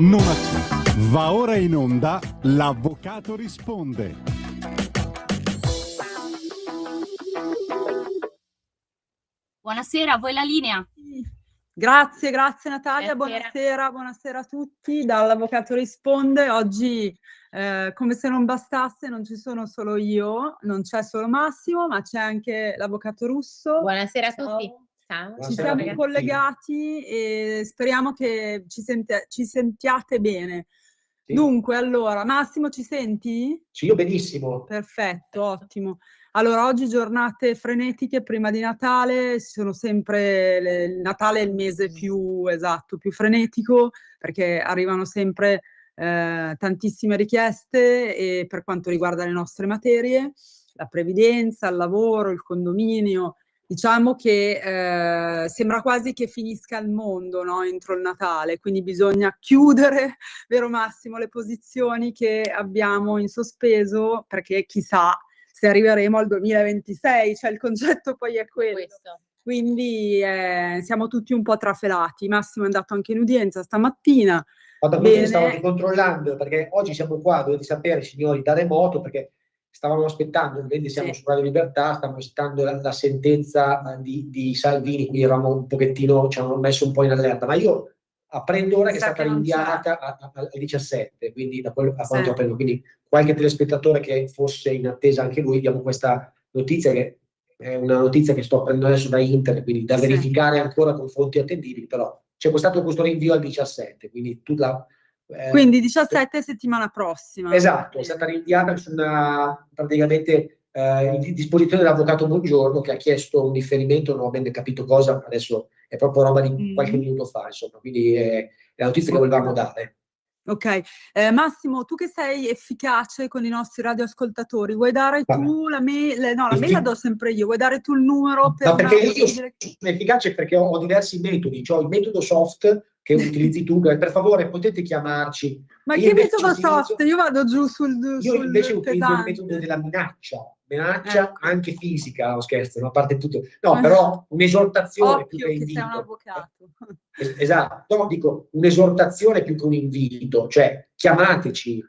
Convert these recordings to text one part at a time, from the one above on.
non accetta. Va ora in onda L'Avvocato risponde. Buonasera, a voi la linea. Grazie Natalia, buonasera a tutti dall'Avvocato risponde. Oggi, come se non bastasse, non ci sono solo io, non c'è solo Massimo, ma c'è anche l'Avvocato Russo. Buonasera a tutti. Ciao. Ci siamo collegati e speriamo che ci sentiate bene. Sì. Dunque, allora, Massimo, ci senti? Sì, io benissimo. Perfetto, ottimo. Allora, oggi giornate frenetiche prima di Natale, sono sempre il Natale è il mese più frenetico, perché arrivano sempre tantissime richieste e per quanto riguarda le nostre materie, la previdenza, il lavoro, il condominio. Diciamo che sembra quasi che finisca il mondo, no? Entro il Natale, quindi bisogna chiudere, vero Massimo, le posizioni che abbiamo in sospeso, perché chissà se arriveremo al 2026, cioè il concetto poi è quello. Quindi siamo tutti un po' trafelati. Massimo è andato anche in udienza stamattina. Stavo controllando, perché oggi siamo qua, dovete sapere, signori, da remoto, perché stavamo aspettando, quindi siamo su Radio Libertà, stavamo aspettando la sentenza di Salvini, quindi eravamo un pochettino, ci hanno messo un po' in allerta, ma io apprendo ora che è stata rinviata al 17, quindi da quello a quanto apprendo, quindi qualche telespettatore che fosse in attesa anche lui, diamo questa notizia che è una notizia che sto apprendendo adesso da internet, quindi da verificare ancora con fonti attendibili, però c'è stato questo rinvio al 17, quindi tu quindi 17 settimana prossima. Esatto, è stata rinviata su una praticamente in disposizione dell'avvocato Buongiorno, che ha chiesto un differimento, non ho ben capito cosa, adesso è proprio roba di qualche minuto fa, insomma, quindi è la notizia che volevamo dare. Ok, Massimo, tu che sei efficace con i nostri radioascoltatori, vuoi dare tu la mail? No, la mail la do sempre io, vuoi dare tu il numero per... No, perché io sono efficace perché ho diversi metodi, cioè il metodo soft che utilizzi tu, per favore potete chiamarci. Ma che metodo soft? Io vado giù sul Io invece utilizzo il metodo della minaccia anche fisica, no scherzo, a parte tutto. No, però un'esortazione più che invito. Sei un avvocato. Esatto, no, dico un'esortazione più che un invito, cioè chiamateci,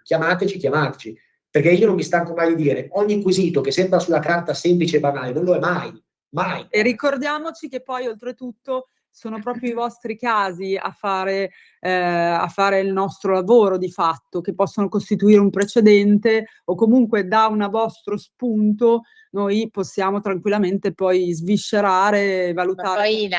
perché io non mi stanco mai di dire, ogni quesito che sembra sulla carta semplice e banale, non lo è mai. E ricordiamoci che poi oltretutto sono proprio i vostri casi a fare il nostro lavoro di fatto, che possono costituire un precedente o comunque da un vostro spunto noi possiamo tranquillamente poi sviscerare, valutare. Ma poi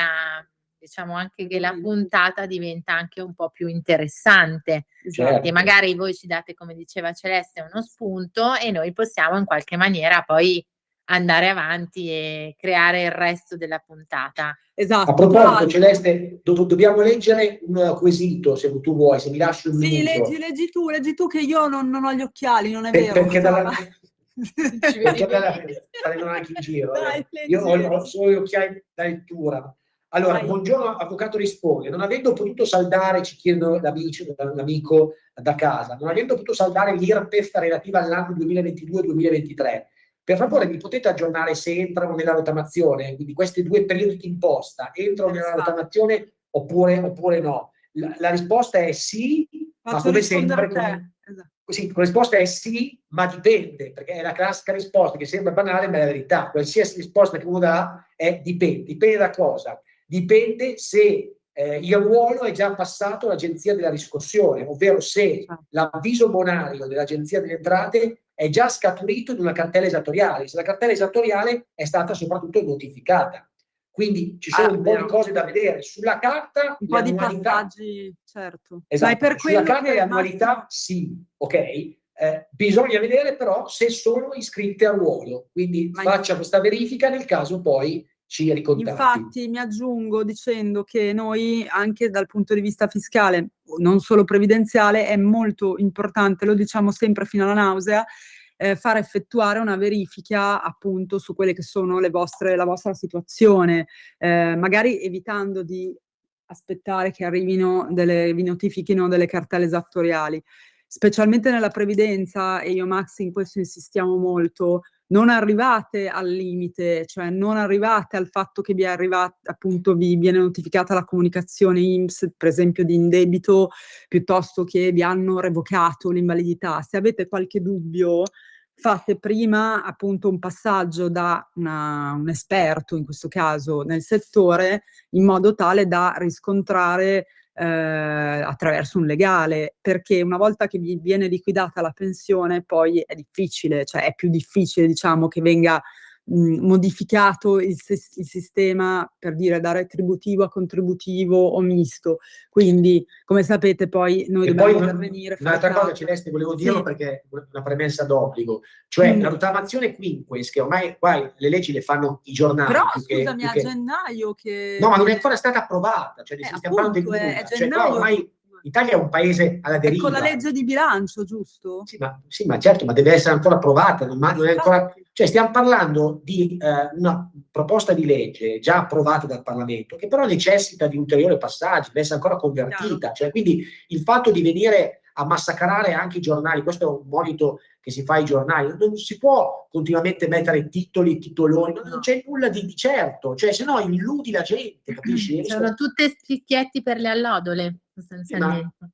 diciamo anche che la puntata diventa anche un po' più interessante, perché magari voi ci date, come diceva Celeste, uno spunto e noi possiamo in qualche maniera poi andare avanti e creare il resto della puntata. Esatto. A proposito, Celeste, dobbiamo leggere un quesito, se tu vuoi, se mi lasci un minuto. Sì, leggi tu che io non ho gli occhiali, non è vero. Perché non anche in giro. Dai, io ho solo gli occhiali da lettura. Allora, buongiorno, avvocato risponde. Non avendo potuto saldare, ci chiedono l'amico da casa, non avendo potuto saldare l'IRPEF relativa all'anno 2022-2023, per favore mi potete aggiornare se entrano nella rottamazione, quindi questi due periodi di imposta entrano nella rottamazione oppure no? La risposta è sì, ma come sempre... Così, la risposta è sì, ma dipende, perché è la classica risposta che sembra banale, ma è la verità. Qualsiasi risposta che uno dà è dipende. Dipende da cosa? Dipende se il ruolo è già passato all'Agenzia della Riscossione, ovvero se l'avviso bonario dell'Agenzia delle Entrate è già scaturito in una cartella esattoriale, se la cartella esattoriale è stata soprattutto notificata. Quindi ci sono un po' di cose da vedere. Sulla carta un po' di passaggi, certo. Esatto. Per sulla carta le annualità sì, ok? Bisogna vedere però se sono iscritte al ruolo. Quindi faccia questa verifica, nel caso poi ci ricontatti. Infatti mi aggiungo dicendo che noi anche dal punto di vista fiscale, non solo previdenziale, è molto importante, lo diciamo sempre fino alla nausea, far effettuare una verifica appunto su quelle che sono la vostra situazione, magari evitando di aspettare che vi notifichino delle cartelle esattoriali. Specialmente nella previdenza, e io Max in questo insistiamo molto, non arrivate al limite, cioè non arrivate al fatto che vi arriva, appunto, vi viene notificata la comunicazione INPS, per esempio, di indebito, piuttosto che vi hanno revocato l'invalidità. Se avete qualche dubbio, fate prima appunto un passaggio da un esperto, in questo caso nel settore, in modo tale da riscontrare attraverso un legale, perché una volta che vi viene liquidata la pensione poi è difficile, cioè è più difficile, diciamo, che venga modificato il sistema, per dire, da retributivo a contributivo o misto. Quindi, come sapete, poi noi dobbiamo intervenire. Un'altra cosa, Celeste, volevo dirlo perché è una premessa d'obbligo, cioè la rottamazione quinquens, che ormai qua le leggi le fanno i giornali. Però scusami, a gennaio che... No, ma non è ancora stata approvata, cioè stiamo parlando di nulla. Cioè, qua ormai l'Italia è un paese alla deriva. Con la legge di bilancio, giusto? Sì, ma certo, ma deve essere ancora approvata, non è ancora... Cioè stiamo parlando di una proposta di legge già approvata dal Parlamento, che però necessita di ulteriori passaggi, deve essere ancora convertita. Cioè, quindi il fatto di venire a massacrare anche i giornali, questo è un monito che si fa ai giornali, non si può continuamente mettere titoli, titoloni, non c'è nulla di certo, cioè se no illudi la gente, capisci? Sono tutte spicchietti per le allodole, sostanzialmente.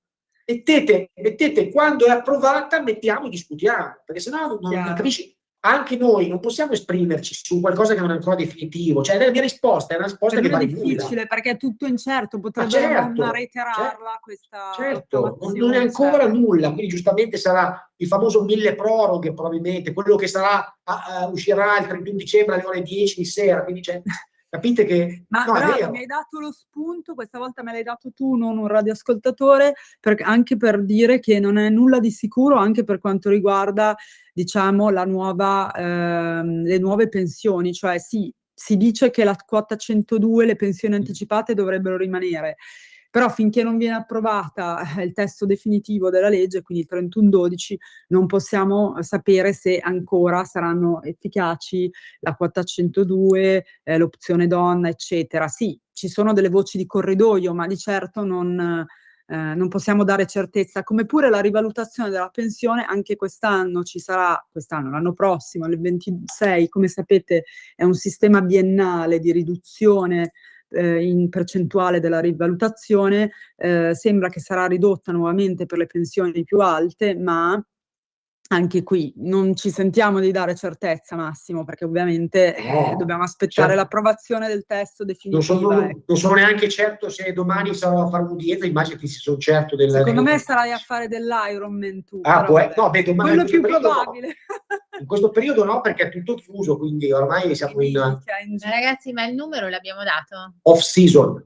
Mettete quando è approvata, mettiamo e discutiamo, perché sennò non capisci. Anche noi non possiamo esprimerci su qualcosa che non è ancora definitivo, cioè la mia risposta è una risposta che vale nulla. È difficile perché è tutto incerto, potrebbe non reiterarla questa. Certo, non è ancora nulla, quindi giustamente sarà il famoso 1000 proroghe, probabilmente quello che sarà uscirà il 31 dicembre alle ore 10 di sera, quindi capite che... Ma bravo, mi hai dato lo spunto, questa volta me l'hai dato tu, non un radioascoltatore, anche per dire che non è nulla di sicuro, anche per quanto riguarda, diciamo, le nuove pensioni, cioè sì, si dice che la quota 102, le pensioni anticipate dovrebbero rimanere, però finché non viene approvata il testo definitivo della legge, quindi il 31/12, non possiamo sapere se ancora saranno efficaci la quota 102, l'opzione donna, eccetera. Sì, ci sono delle voci di corridoio, ma di certo non possiamo dare certezza, come pure la rivalutazione della pensione. Anche quest'anno ci sarà, l'anno prossimo, nel 26, come sapete, è un sistema biennale di riduzione in percentuale della rivalutazione, sembra che sarà ridotta nuovamente per le pensioni più alte, ma anche qui non ci sentiamo di dare certezza, Massimo, perché ovviamente dobbiamo aspettare l'approvazione del testo definitivo. Non sono neanche certo se domani sarò a fare un'udienza, immagino che si sono certo del... Secondo me sarai a fare dell'Ironman tu. Domani, quello più probabile. No. In questo periodo no, perché è tutto chiuso, quindi ormai siamo Ragazzi, ma il numero l'abbiamo dato? Off season.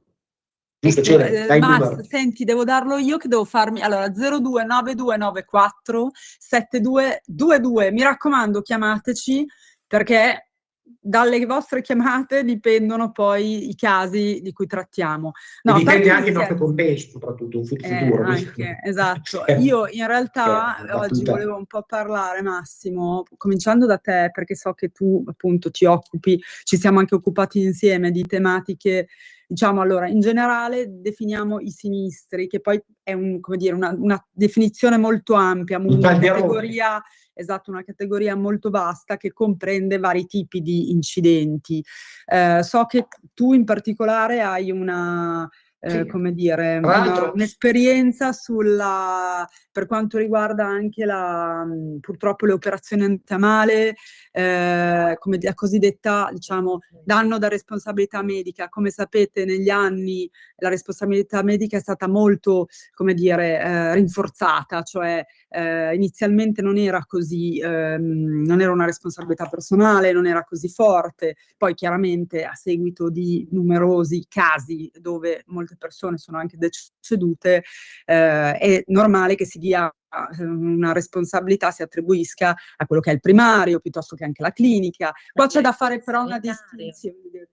Senti, devo darlo io che devo farmi, allora, 0292947222, mi raccomando, chiamateci, perché dalle vostre chiamate dipendono poi i casi di cui trattiamo. No, dipende anche il nostro compenso, soprattutto in futuro. Anche, esatto. Io in realtà oggi volevo un po' parlare, Massimo, cominciando da te, perché so che tu appunto ti occupi, ci siamo anche occupati insieme di tematiche. Diciamo, allora, in generale definiamo i sinistri, che poi è una definizione molto ampia, una categoria molto vasta che comprende vari tipi di incidenti. So che tu in particolare hai un'esperienza per quanto riguarda anche purtroppo le operazioni antamale, come la cosiddetta, diciamo, danno da responsabilità medica. Come sapete, negli anni la responsabilità medica è stata molto, rinforzata, cioè inizialmente non era così, non era una responsabilità personale, non era così forte, poi chiaramente a seguito di numerosi casi dove molte persone sono anche decedute, è normale che si dia una responsabilità, si attribuisca a quello che è il primario piuttosto che anche la clinica. Qua c'è da fare però una distinzione,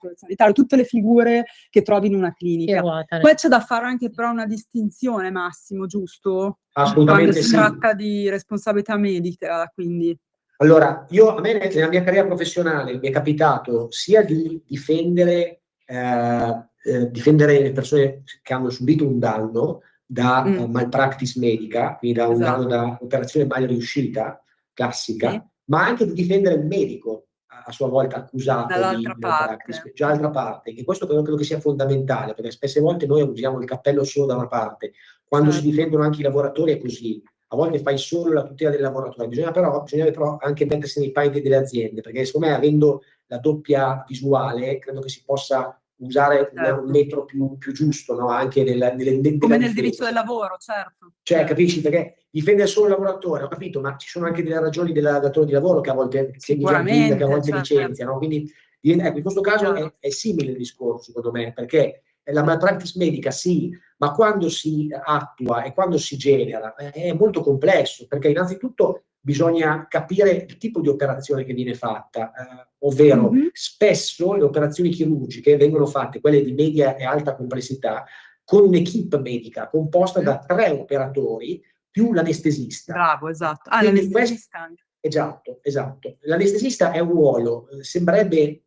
tutte le figure che trovi in una clinica. Qua c'è da fare anche però una distinzione, Massimo, giusto? Assolutamente. Quando si tratta di responsabilità medica, quindi. Allora, a me nella mia carriera professionale mi è capitato sia di difendere le persone che hanno subito un danno da malpractice medica, quindi da un danno da operazione mal riuscita, classica, ma anche di difendere il medico a sua volta accusato Dall'altra di parte. malpractice, già dall'altra parte, che questo credo che sia fondamentale, perché spesse volte noi usiamo il cappello solo da una parte, quando si Certo. difendono anche i lavoratori è così, a volte fai solo la tutela del lavoratore, bisogna però anche mettersi nei panni delle aziende, perché secondo me avendo la doppia visuale credo che si possa usare Certo. un metro più giusto, no? Anche Come nel diritto del lavoro, certo. cioè, capisci? Perché difendere solo il lavoratore, ho capito, ma ci sono anche delle ragioni del datore di lavoro che a volte Sicuramente, che a volte certo. licenzia, no? Quindi ecco, in questo caso è simile il discorso, secondo me, perché la malpractice medica sì, ma quando si attua e quando si genera è molto complesso, perché innanzitutto bisogna capire il tipo di operazione che viene fatta, ovvero spesso le operazioni chirurgiche vengono fatte, quelle di media e alta complessità, con un'equipe medica composta da 3 operatori più l'anestesista. Bravo, esatto. L'anestesista L'anestesista. Esatto. L'anestesista è un ruolo, sembrerebbe,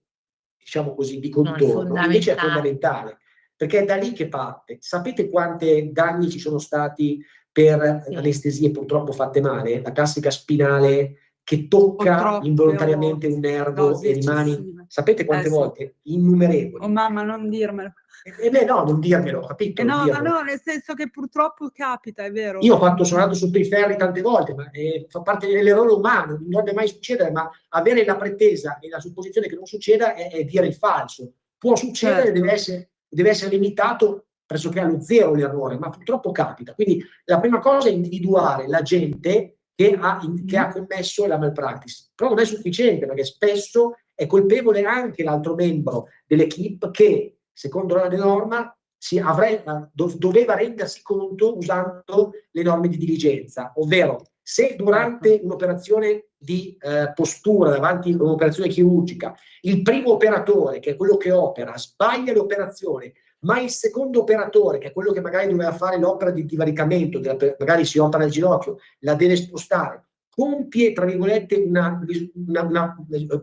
diciamo così, di contorno, invece è fondamentale, perché è da lì che parte. Sapete quanti danni ci sono stati per anestesie purtroppo fatte male? La classica spinale che tocca involontariamente un nervo e rimani. Sapete quante volte? Innumerevoli. Oh mamma, non dirmelo. No, non dirmelo, capito? No, nel senso che purtroppo capita, è vero. Io sono andato sotto i ferri tante volte, ma fa parte dell'errore umano, non dovrebbe mai succedere, ma avere la pretesa e la supposizione che non succeda è dire il falso. Può succedere, certo. deve essere limitato pressoché allo zero l'errore, ma purtroppo capita. Quindi la prima cosa è individuare l'agente che ha commesso la malpractice. Però non è sufficiente, perché spesso è colpevole anche l'altro membro dell'equipe che, secondo la norma, doveva rendersi conto usando le norme di diligenza, ovvero se durante un'operazione di postura davanti a un'operazione chirurgica il primo operatore, che è quello che opera, sbaglia l'operazione, ma il secondo operatore, che è quello che magari doveva fare l'opera di divaricamento, magari si opera il ginocchio, la deve spostare, compie, tra virgolette,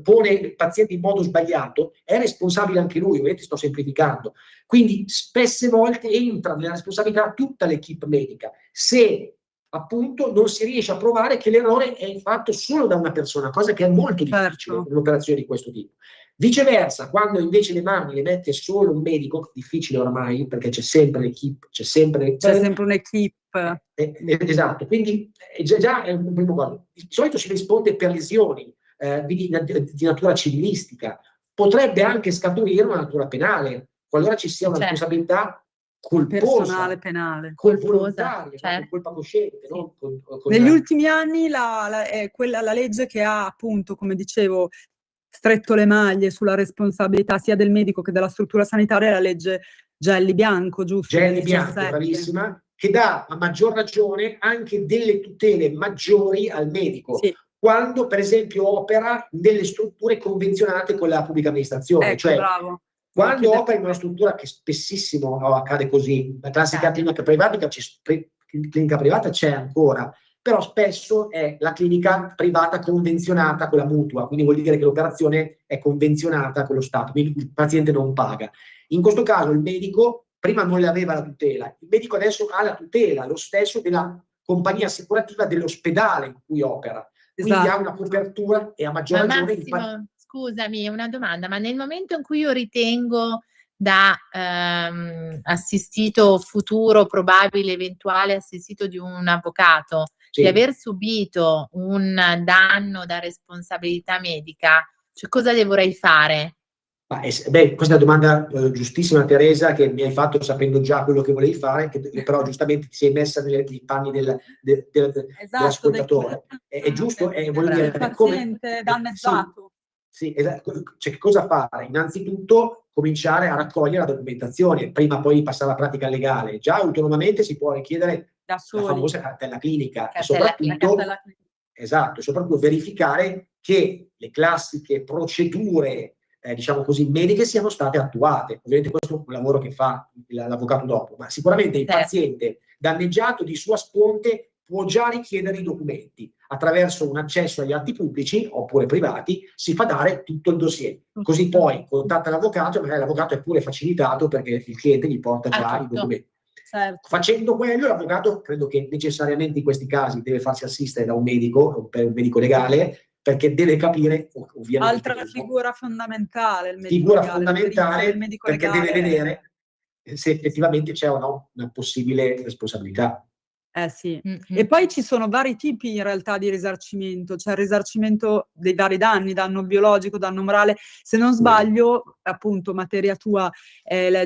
pone il paziente in modo sbagliato, è responsabile anche lui, ovviamente sto semplificando. Quindi spesse volte entra nella responsabilità tutta l'equipe medica, se appunto non si riesce a provare che l'errore è fatto solo da una persona, cosa che è molto difficile in un'operazione di questo tipo. Viceversa, quando invece le mani le mette solo un medico, difficile ormai, perché c'è sempre l'equipe, c'è sempre un'equipe. Esatto, quindi già è un primo cosa. Di solito si risponde per lesioni di natura civilistica, potrebbe anche scaturire una natura penale, qualora ci sia una responsabilità colposa, personale penale, volontaria, con colpa cosciente. Sì. No? Negli ultimi anni la legge che ha, appunto, come dicevo, stretto le maglie sulla responsabilità sia del medico che della struttura sanitaria è la legge Gelli-Bianco, giusto? Gelli-Bianco, bravissima, che dà a maggior ragione anche delle tutele maggiori al medico, quando per esempio opera nelle strutture convenzionate con la pubblica amministrazione. Ecco, cioè, bravo. Quando opera in una struttura, che spessissimo accade così, la classica clinica privata c'è ancora, però spesso è la clinica privata convenzionata con la mutua, quindi vuol dire che l'operazione è convenzionata con lo Stato, quindi il paziente non paga. In questo caso il medico prima non le aveva la tutela, il medico adesso ha la tutela, lo stesso della compagnia assicurativa dell'ospedale in cui opera, quindi ha una copertura e a maggior ragione... Massimo, scusami, una domanda, ma nel momento in cui io ritengo da assistito futuro, probabile, eventuale assistito di un avvocato, di aver subito un danno da responsabilità medica, cioè cosa dovrei fare? Questa è una domanda giustissima, Teresa, che mi hai fatto sapendo già quello che volevi fare, che però giustamente ti sei messa nei panni dell'ascoltatore. È giusto, voglio dire, il paziente danneggiato. Sì, esatto. Cioè, che cosa fare? Innanzitutto cominciare a raccogliere la documentazione, prima poi di passare alla pratica legale. Già autonomamente si può richiedere la famosa cartella clinica e soprattutto verificare che le classiche procedure diciamo così, mediche siano state attuate. Ovviamente questo è un lavoro che fa l'avvocato dopo, ma sicuramente il paziente danneggiato di sua sponte può già richiedere i documenti. Attraverso un accesso agli atti pubblici oppure privati si fa dare tutto il dossier. Così poi contatta l'avvocato e magari l'avvocato è pure facilitato perché il cliente gli porta già i documenti. Certo. Facendo quello, l'avvocato credo che necessariamente in questi casi deve farsi assistere da un medico legale, perché deve capire, ovviamente. Altra figura fondamentale, il medico Figura legale, fondamentale, il medico perché legale. deve vedere se effettivamente c'è o no una possibile responsabilità. Sì. E poi ci sono vari tipi in realtà di risarcimento, c'è il risarcimento dei vari danni, danno biologico, danno morale. Se non sbaglio, appunto, materia tua,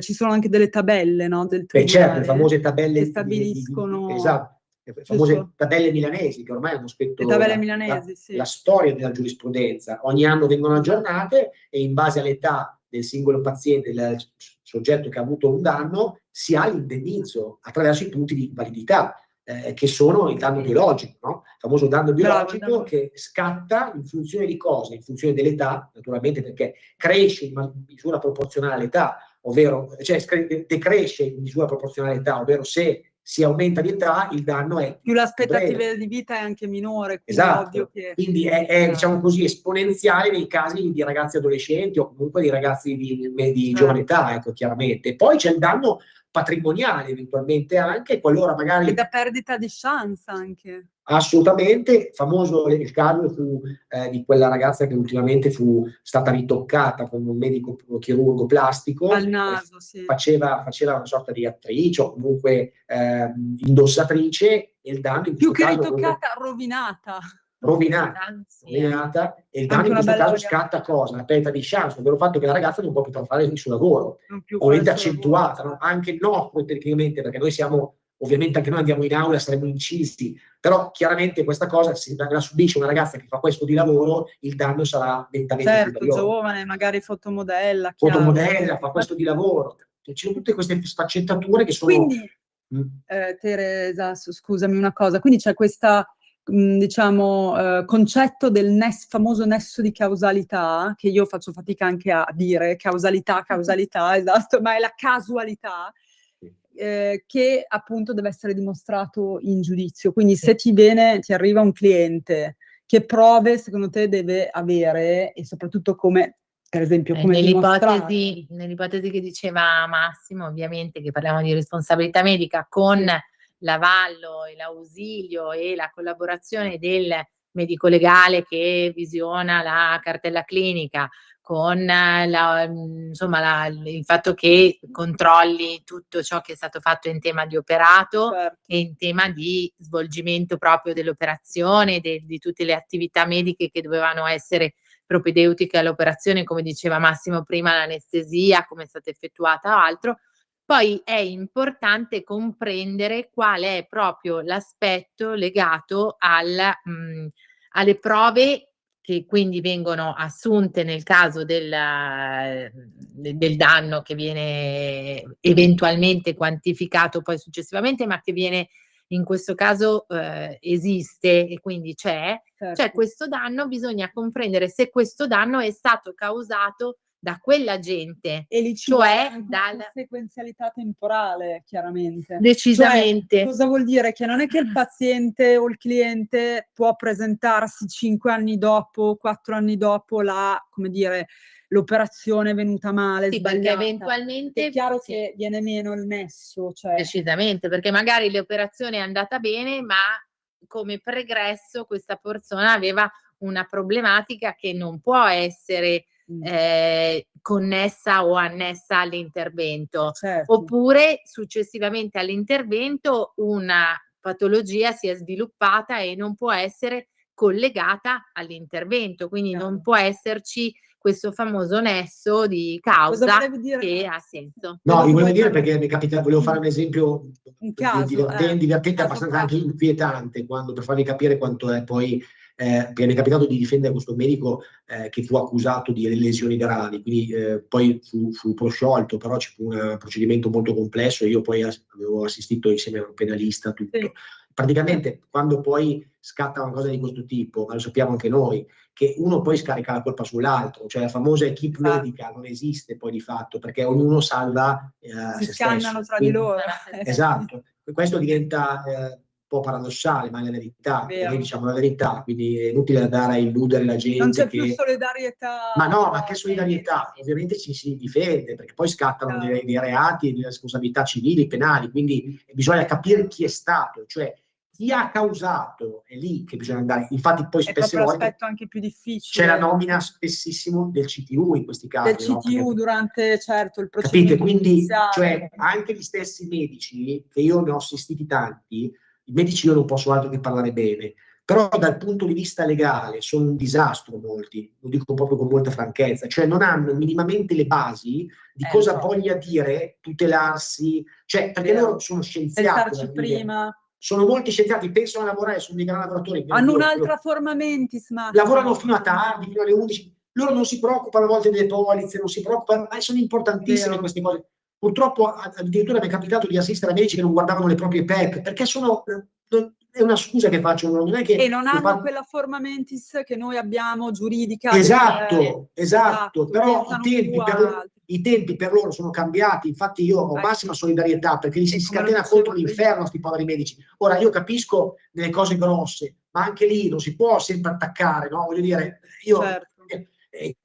ci sono anche delle tabelle, no, del Certo, tribunale le famose tabelle che stabiliscono, esatto, le famose tabelle milanesi, che ormai hanno scritto le tabelle milanesi, sì. la storia della giurisprudenza. Ogni anno vengono aggiornate e in base all'età del singolo paziente, del soggetto che ha avuto un danno, si ha l'indennizzo attraverso i punti di validità. Che sono il danno biologico, no? Il famoso danno biologico. Bravo. Che scatta in funzione di cosa? In funzione dell'età, naturalmente, perché cresce in misura proporzionale all'età, ovvero, cioè decresce in misura proporzionale all'età, ovvero se si aumenta di età il danno è più l'aspettativa di vita è anche minore, quindi esatto. è ovvio che... Quindi è diciamo così, esponenziale nei casi di ragazzi adolescenti o comunque di ragazzi di giovane età, ecco, chiaramente. Poi c'è il danno patrimoniale eventualmente anche, qualora magari... E da perdita di chance anche. Assolutamente, famoso il caso di quella ragazza che ultimamente fu stata ritoccata con un medico chirurgo plastico. Al naso, sì. Faceva una sorta di attrice o comunque indossatrice, e il danno in più questo che caso... ritoccata, rovinata. E il danno in questo caso scatta cosa? La perdita di chance, ovvero il fatto che la ragazza non può più fare il suo lavoro, ovviamente accentuata, no? Anche il nostro tecnicamente, perché noi siamo, ovviamente anche noi andiamo in aula, saremo incisi, però chiaramente questa cosa, se la subisce una ragazza che fa questo di lavoro, il danno sarà nettamente superiore. Giovane, magari fotomodella, fa questo di lavoro, ci sono tutte queste sfaccettature che sono... Quindi, Teresa, scusami una cosa, quindi c'è questa... diciamo, concetto del famoso nesso di causalità, che io faccio fatica anche a dire, causalità, esatto, ma è la casualità, che appunto deve essere dimostrato in giudizio. Quindi se ti arriva un cliente, che prove secondo te deve avere, e soprattutto come, per esempio, come nell'ipotesi che diceva Massimo, ovviamente, che parliamo di responsabilità medica con... l'avallo e l'ausilio e la collaborazione del medico legale che visiona la cartella clinica, con il fatto che controlli tutto ciò che è stato fatto in tema di operato e in tema di svolgimento proprio dell'operazione, di tutte le attività mediche che dovevano essere propedeutiche all'operazione, come diceva Massimo prima, l'anestesia, come è stata effettuata o altro. Poi è importante comprendere qual è proprio l'aspetto legato alle prove che quindi vengono assunte nel caso del danno che viene eventualmente quantificato poi successivamente, ma che viene in questo caso esiste e quindi c'è questo danno. Bisogna comprendere se questo danno è stato causato da quell'agente, e lì cioè dalla sequenzialità temporale, chiaramente. Decisamente. Cioè, cosa vuol dire? Che non è che il paziente o il cliente può presentarsi 5 anni dopo, 4 anni dopo l'operazione è venuta male, sbagliata. Perché eventualmente è chiaro che viene meno il nesso. Decisamente, perché magari l'operazione è andata bene, ma come pregresso questa persona aveva una problematica che non può essere connessa o annessa all'intervento, oppure successivamente all'intervento una patologia si è sviluppata e non può essere collegata all'intervento, quindi non può esserci questo famoso nesso di causa che ha senso. No, io volevo dire perché mi capita, volevo fare un esempio divertente, abbastanza anche inquietante, per farvi capire quanto è poi, perché mi è capitato di difendere questo medico che fu accusato di lesioni gravi, quindi poi fu prosciolto, però ci fu un procedimento molto complesso e io poi avevo assistito insieme a un penalista, tutto. Sì. Praticamente quando poi scatta una cosa di questo tipo, ma lo sappiamo anche noi, che uno poi scarica la colpa sull'altro, cioè la famosa equipe medica non esiste poi di fatto, perché ognuno salva si se scannano stesso. tra di loro. Esatto, questo diventa un po' paradossale, ma è la verità, noi diciamo la verità, quindi è inutile andare a illudere la gente. Non c'è più solidarietà. Ma no, ma che solidarietà? Ovviamente ci si difende, perché poi scattano dei reati, delle responsabilità civili, penali, quindi bisogna capire chi è stato, cioè chi ha causato, è lì che bisogna andare. Infatti poi È spesse proprio volte l'aspetto anche più difficile. c'è la nomina spessissimo del CTU in questi casi. Del CTU, no? durante, certo, il Capite? procedimento Quindi, giudiziario. cioè, anche gli stessi medici, che io ne ho assistiti tanti, i medici io non posso altro che parlare bene, però dal punto di vista legale sono un disastro molti, lo dico proprio con molta franchezza, cioè non hanno minimamente le basi di cosa no. voglia dire tutelarsi, cioè perché Vero. loro sono scienziati. Pensarci prima. Sono molti scienziati, pensano a lavorare, sono dei grandi lavoratori. Hanno un'altra forma mentis, ma lavorano fino a tardi, fino alle 11. Loro non si preoccupano a volte delle polizze, non si preoccupano, ma sono importantissime Vero. queste cose. Purtroppo addirittura mi è capitato di assistere a medici che non guardavano le proprie PEC, perché è una scusa che faccio, non è che... E non hanno quella forma mentis che noi abbiamo giuridica. Esatto, però pensano i tempi per loro sono cambiati, infatti io ho massima solidarietà perché li si scatena contro l'inferno questi poveri medici. Ora io capisco delle cose grosse, ma anche lì non si può sempre attaccare, no? Voglio dire, io... Certo.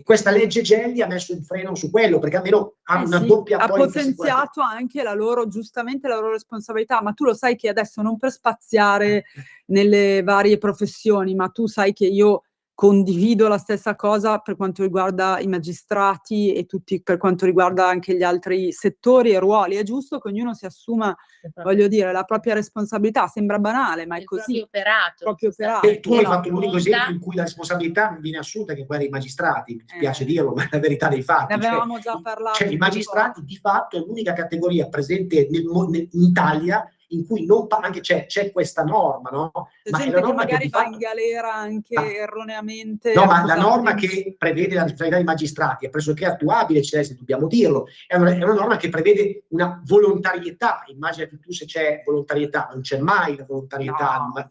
Questa legge Gelli ha messo il freno su quello, perché almeno ha una doppia ha potenziato anche giustamente la loro responsabilità, ma tu lo sai che adesso, non per spaziare nelle varie professioni, ma tu sai che io condivido la stessa cosa per quanto riguarda i magistrati e tutti, per quanto riguarda anche gli altri settori e ruoli. È giusto che ognuno si assuma, voglio dire, la propria responsabilità. Sembra banale, ma è così. Proprio operato. E tu hai fatto l'unico esempio in cui la responsabilità non viene assunta, che è quella dei magistrati. Mi spiace dirlo, ma è la verità dei fatti. Ne avevamo già parlato. Cioè, i magistrati di fatto è l'unica categoria presente in Italia in cui non anche c'è questa norma, no? C'è ma gente è la che norma magari che va in galera anche erroneamente. No, ma la norma che prevede la responsabilità dei magistrati è pressoché attuabile, se dobbiamo dirlo. È una norma che prevede una volontarietà. Immaginati tu se c'è volontarietà, non c'è mai la volontarietà, no,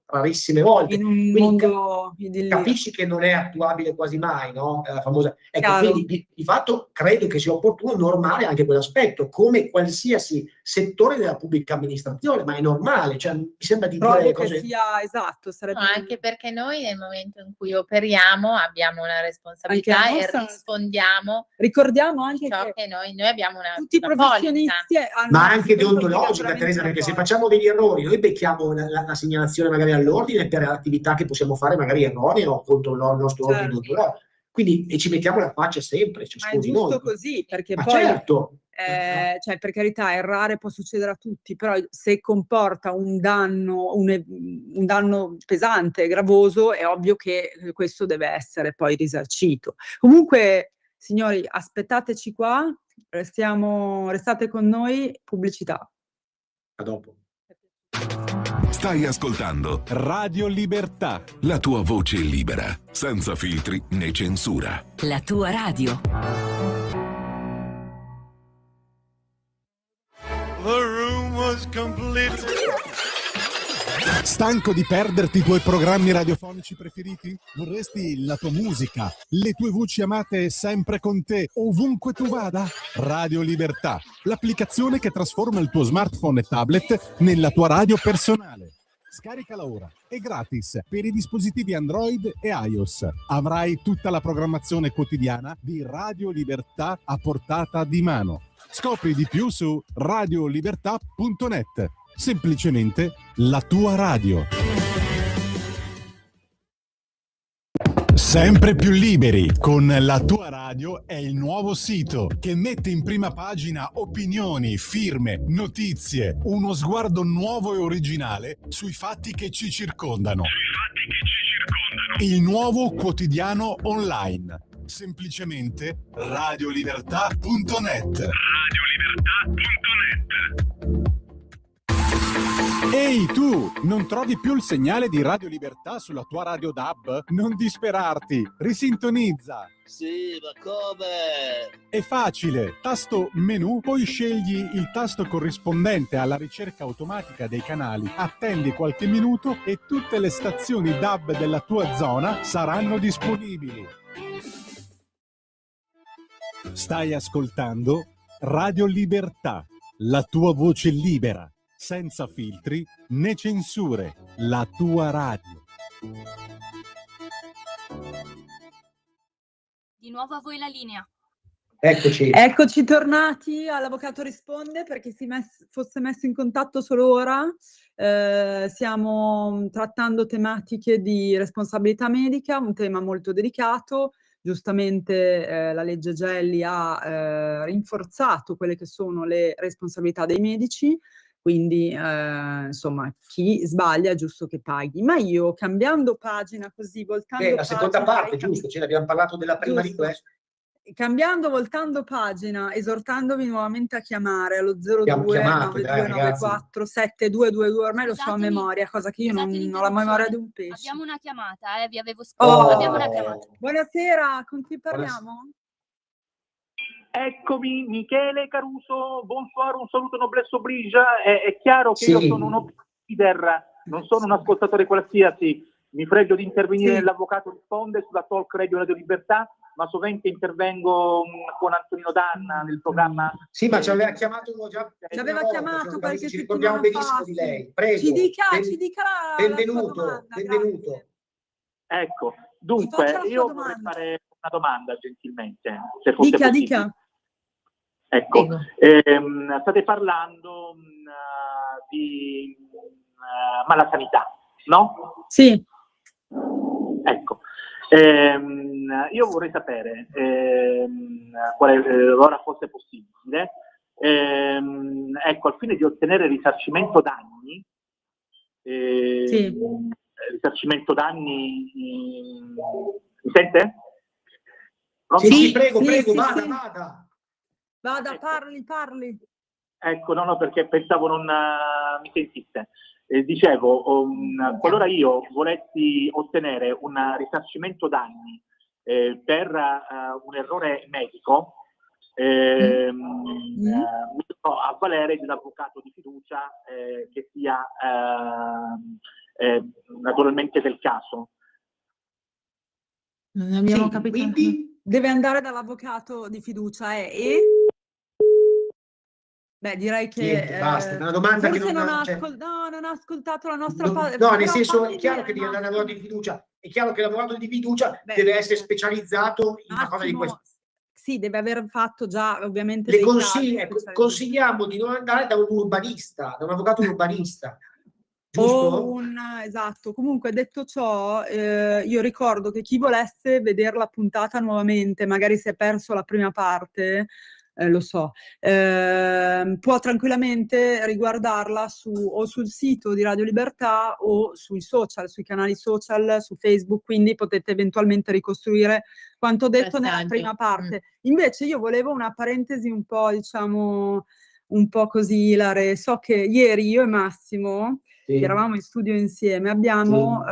rarissime volte. In un mondo capisci che non è attuabile quasi mai, no? La famosa. Ecco, quindi di fatto credo che sia opportuno normare anche quell'aspetto, come qualsiasi settore della pubblica amministrazione, ma è normale, cioè mi sembra di dire cose... esatto, sarebbe... No, anche perché noi nel momento in cui operiamo abbiamo una responsabilità e rispondiamo. Ricordiamo anche ciò che noi abbiamo tutti i professionisti ma anche deontologica, Teresa, perché se facciamo degli errori noi becchiamo la segnalazione magari all'ordine per attività che possiamo fare magari erronee o contro il nostro ordine deontologico. Quindi e ci mettiamo la faccia sempre, ciascuno di noi. Ma è giusto così, perché poi certo. Cioè, per carità, errare può succedere a tutti, però se comporta un danno pesante e gravoso, è ovvio che questo deve essere poi risarcito. Comunque, signori, aspettateci qua, restate con noi, pubblicità. A dopo. Stai ascoltando Radio Libertà, la tua voce libera, senza filtri né censura. La tua radio. The room was complete. Stanco di perderti i tuoi programmi radiofonici preferiti? Vorresti la tua musica, le tue voci amate sempre con te, ovunque tu vada? Radio Libertà, l'applicazione che trasforma il tuo smartphone e tablet nella tua radio personale. Scaricala ora, è gratis per i dispositivi Android e iOS. Avrai tutta la programmazione quotidiana di Radio Libertà a portata di mano. Scopri di più su radiolibertà.net. Semplicemente la tua radio. Sempre più liberi con La Tua Radio è il nuovo sito che mette in prima pagina opinioni, firme, notizie, uno sguardo nuovo e originale sui fatti che ci circondano. Il nuovo quotidiano online. Semplicemente radiolibertà.net. Ehi tu, non trovi più il segnale di Radio Libertà sulla tua radio DAB? Non disperarti, risintonizza. Sì, ma come? È facile, tasto menu, poi scegli il tasto corrispondente alla ricerca automatica dei canali, attendi qualche minuto e tutte le stazioni DAB della tua zona saranno disponibili. Stai ascoltando Radio Libertà, la tua voce libera, senza filtri né censure, la tua radio. Di nuovo a voi la linea. Eccoci. Eccoci tornati all'Avvocato Risponde, per chi fosse messo in contatto solo ora. Stiamo trattando tematiche di responsabilità medica, un tema molto delicato. Giustamente la legge Gelli ha rinforzato quelle che sono le responsabilità dei medici, quindi insomma chi sbaglia è giusto che paghi. Ma io, cambiando pagina così, voltando La seconda pagina, parte, giusto, ce ne abbiamo parlato della prima di giusto. questo. Cambiando, voltando pagina, esortandovi nuovamente a chiamare allo 02 9294 7222, ormai lo so a Scusatemi, memoria, cosa che io non scusate ho la memoria l'interruzione. di un pesce. Abbiamo una chiamata, vi avevo scritto. Oh, Abbiamo una chiamata. buonasera, con chi parliamo? Eccomi, Michele Caruso, bonsoir, un saluto noblesse oblige. È chiaro che io sono un leader, non sono un ascoltatore qualsiasi, mi fregio di intervenire nell'Avvocato Risponde sulla Talk Radio Libertà, ma sovente intervengo con Antonino Danna nel programma. Sì, ma ci aveva chiamato già. Ci aveva chiamato qualche ci ricordiamo settimana benissimo fa. di lei. Prego. Ci dica benvenuto, la sua domanda, benvenuto. grazie. Ecco, dunque, io vorrei fare una domanda gentilmente, se fosse Dica, possibile. dica. Ecco, state parlando di malasanità, no? Sì. Ecco, io vorrei sapere quale ora fosse possibile, ecco, al fine di ottenere risarcimento danni, risarcimento danni, mi sente? Sì, prego, vada. Vada, parli. Ecco, no, perché pensavo non mi sentisse. Dicevo, qualora io volessi ottenere un risarcimento danni per un errore medico, mi devo avvalere di un avvocato di fiducia che sia naturalmente del caso. Non abbiamo capito. Quindi deve andare dall'avvocato di fiducia Beh, direi che niente, basta. Una domanda forse che non ha ascoltato la nostra parte. No, nel senso, è chiaro che deve andare dall'avvocato di fiducia. È chiaro che l'avvocato di fiducia deve essere specializzato in una cosa di questo. Sì, deve aver fatto già ovviamente Le consigliamo di non andare da un avvocato urbanista. Giusto? Esatto. Comunque, detto ciò, io ricordo che chi volesse vedere la puntata nuovamente, magari si è perso la prima parte, lo so, può tranquillamente riguardarla o sul sito di Radio Libertà o sui social, sui canali social, su Facebook, quindi potete eventualmente ricostruire quanto detto nella prima parte. Invece io volevo una parentesi un po', diciamo, un po' così ilare. So che ieri io e Massimo, che eravamo in studio insieme, abbiamo,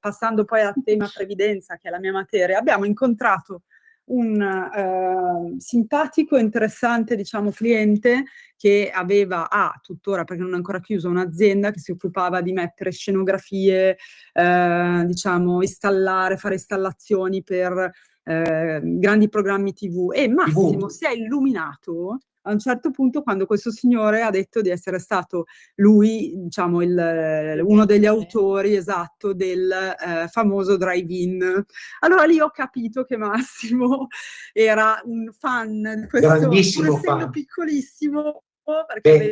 passando poi al tema previdenza, che è la mia materia, abbiamo incontrato un simpatico, interessante, diciamo, cliente che aveva, tuttora perché non è ancora chiuso, un'azienda che si occupava di mettere scenografie, diciamo, fare installazioni per grandi programmi TV, e Massimo si è illuminato a un certo punto quando questo signore ha detto di essere stato lui, diciamo, uno degli autori, esatto, del famoso drive-in. Allora lì ho capito che Massimo era un fan di questo, grandissimo pur essendo fan, piccolissimo.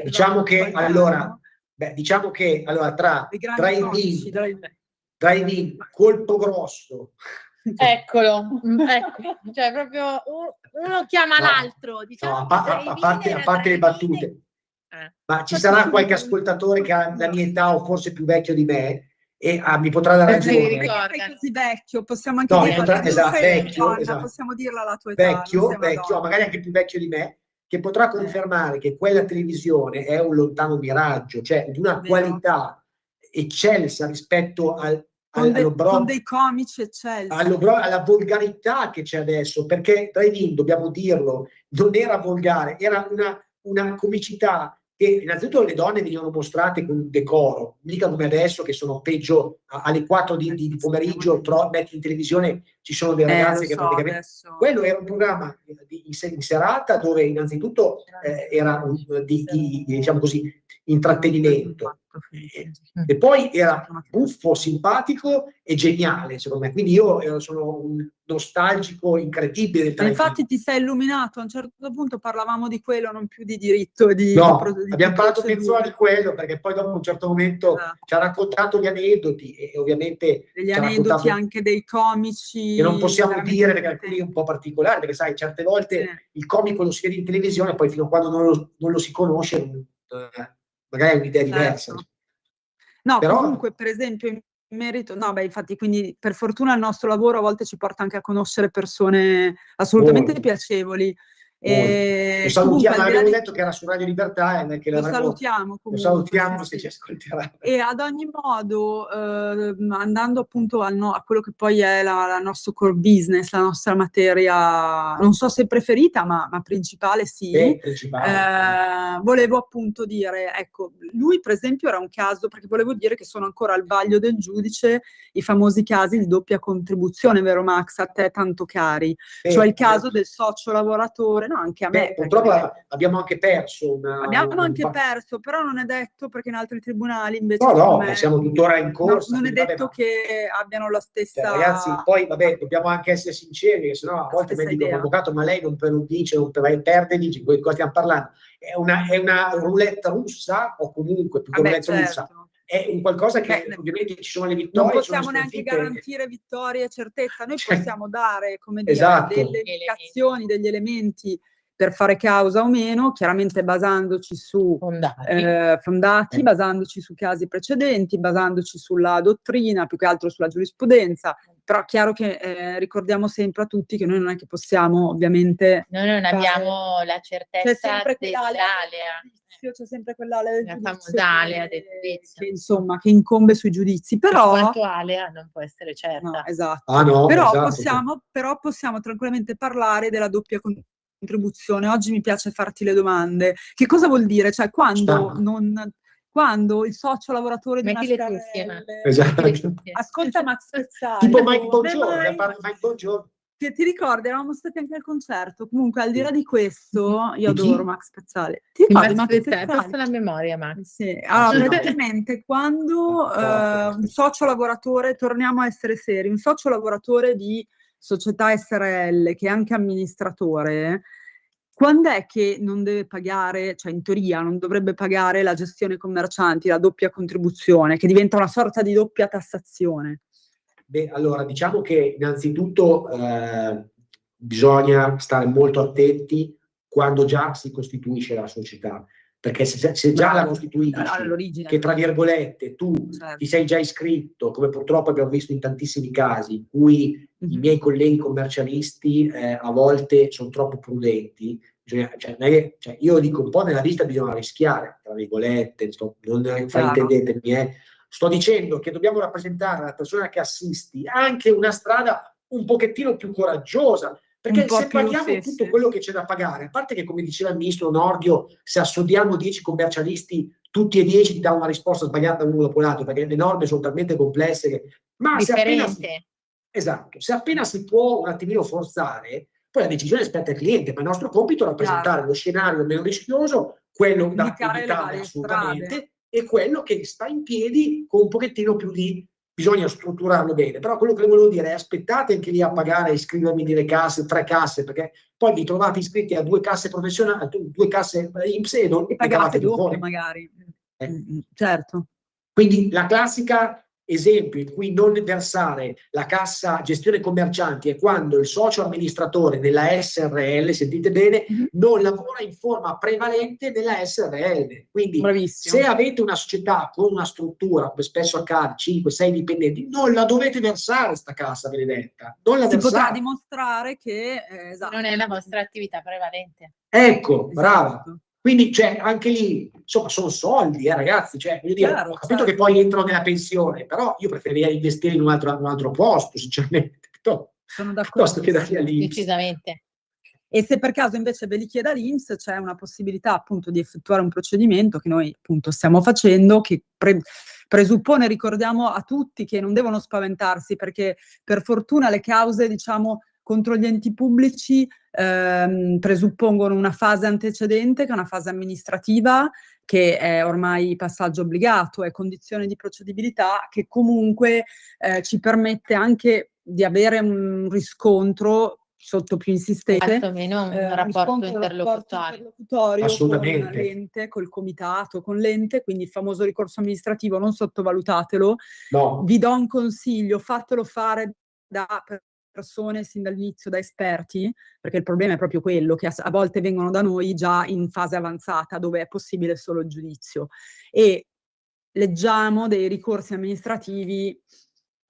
Diciamo che tra drive-in, colpo grosso. Eccolo, ecco, cioè proprio uno chiama l'altro, diciamo. No, a parte le battute, ma ci sarà qualche ascoltatore che ha la mia età o forse più vecchio di me e mi potrà dare ragione. Perché sei così vecchio, possiamo anche dire possiamo dirla la tua età. Vecchio, magari anche più vecchio di me, che potrà confermare che quella televisione è un lontano miraggio, cioè di una qualità eccelsa rispetto con dei comici eccelsi, alla volgarità che c'è adesso, perché drive-in, dobbiamo dirlo, non era volgare, era una comicità che innanzitutto le donne venivano mostrate con un decoro, mica come adesso che sono peggio, alle 4 di pomeriggio metti in televisione, ci sono delle ragazze che praticamente adesso... Quello era un programma in serata dove innanzitutto era diciamo così, intrattenimento, E poi era buffo, simpatico e geniale, secondo me. Quindi io sono un nostalgico incredibile del Tarantino. Infatti ti sei illuminato, a un certo punto parlavamo di quello, non più di diritto. Abbiamo parlato mezz'ora di quello, perché poi dopo un certo momento ci ha raccontato gli aneddoti e ovviamente degli aneddoti anche dei comici. Che non possiamo dire perché alcuni un po' particolari, perché sai, certe volte il comico lo si vede in televisione, poi fino a quando non lo si conosce, magari è un'idea diversa. No, però comunque, per esempio, in merito, infatti, quindi per fortuna il nostro lavoro a volte ci porta anche a conoscere persone assolutamente piacevoli. Lo salutiamo, avevo detto che era su Radio Libertà e che lo salutiamo comunque, lo salutiamo se ci ascolterà. E ad ogni modo, andando appunto a quello che poi è la nostro core business, la nostra materia, non so se preferita, ma principale sì. Volevo appunto dire, ecco, lui per esempio era un caso, perché volevo dire che sono ancora al vaglio del giudice i famosi casi di doppia contribuzione, vero Max? A te tanto cari, cioè il caso del socio lavoratore. No, anche a me. Purtroppo abbiamo anche perso. Perso, però non è detto, perché in altri tribunali invece. Siamo tuttora in corsa. Non è detto che abbiano la stessa. Ragazzi, poi dobbiamo anche essere sinceri, che sennò a volte mi dicono avvocato, ma lei non dice, non perde, dice di cosa stiamo parlando. È una roulette russa, o comunque più che roulette russa. È un qualcosa che ovviamente ci sono le vittorie. Non possiamo neanche garantire vittorie e certezza, noi possiamo dare, come dire, delle indicazioni, degli elementi per fare causa o meno, chiaramente basandoci su fondati, basandoci su casi precedenti, basandoci sulla dottrina, più che altro sulla giurisprudenza, però chiaro che ricordiamo sempre a tutti che noi non è che possiamo ovviamente. Noi non abbiamo la certezza dell'alea. C'è sempre quell'alea del giudizio, alea del giudizio. Che insomma che incombe sui giudizi, però quanto alea non può essere certa. No, esatto. Però possiamo tranquillamente parlare della doppia contribuzione. Oggi mi piace farti le domande. Che cosa vuol dire? Cioè quando il socio lavoratore di una SRL. Ascolta Max Pezzali. Tipo Mike Bongiorno. Che ti ricordi, eravamo stati anche al concerto. Comunque, al di là di questo, io adoro Max Pezzali. Ti ricordi Max Pezzali? Passa la memoria, Max. Sì. Allora, praticamente, quando un socio lavoratore, torniamo a essere seri, un socio lavoratore di società SRL, che è anche amministratore, quando è che non deve pagare, cioè in teoria non dovrebbe pagare la gestione commercianti, la doppia contribuzione, che diventa una sorta di doppia tassazione? Allora, diciamo che innanzitutto bisogna stare molto attenti quando già si costituisce la società, perché se già la costituisci, che tra virgolette tu ti sei già iscritto, come purtroppo abbiamo visto in tantissimi casi, in cui i miei colleghi commercialisti a volte sono troppo prudenti, io dico un po' nella vita bisogna rischiare, tra virgolette, non fraintendetemi, sto dicendo che dobbiamo rappresentare alla persona che assisti anche una strada un pochettino più coraggiosa, perché se paghiamo tutto quello che c'è da pagare, a parte che, come diceva il ministro Nordio, se assodiamo 10 commercialisti, tutti e 10 ti danno una risposta sbagliata uno dopo l'altro, perché le norme sono talmente complesse che. Ma se appena si può un attimino forzare, poi la decisione spetta al cliente, ma il nostro compito è rappresentare lo scenario meno rischioso, quello da indicare assolutamente, e quello che sta in piedi con un pochettino più di. Bisogna strutturarlo bene, però quello che volevo dire è aspettate anche lì a pagare, iscrivermi nelle casse, 3 casse, perché poi vi trovate iscritti a 2 casse professionali, 2 casse INPS e non pagate doppio magari. Certo. Quindi la classica esempio in cui non versare la cassa gestione commercianti è quando il socio amministratore della SRL, sentite bene, non lavora in forma prevalente nella SRL. Quindi se avete una società con una struttura, come spesso accade, 5-6 dipendenti, non la dovete versare sta cassa benedetta. Non la potrà dimostrare che non è la vostra attività prevalente. Ecco, brava. Quindi anche lì, insomma, sono soldi, ragazzi. Voglio dire, ho capito che poi entrano nella pensione, però io preferirei investire in un altro posto, sinceramente. Sono d'accordo. Piuttosto che darli all'INPS. Decisamente. E se per caso invece ve li chieda l'INPS, c'è una possibilità appunto di effettuare un procedimento che noi appunto stiamo facendo, che presuppone, ricordiamo a tutti, che non devono spaventarsi, perché per fortuna le cause, diciamo, contro gli enti pubblici presuppongono una fase antecedente, che è una fase amministrativa, che è ormai passaggio obbligato, è condizione di procedibilità che comunque ci permette anche di avere un riscontro sotto più insistenza, almeno un rapporto interlocutorio Assolutamente. con l'ente, col comitato, con l'ente, quindi il famoso ricorso amministrativo, non sottovalutatelo. No. Vi do un consiglio, fatelo fare da persone sin dall'inizio, da esperti, perché il problema è proprio quello, che a volte vengono da noi già in fase avanzata, dove è possibile solo il giudizio. E leggiamo dei ricorsi amministrativi,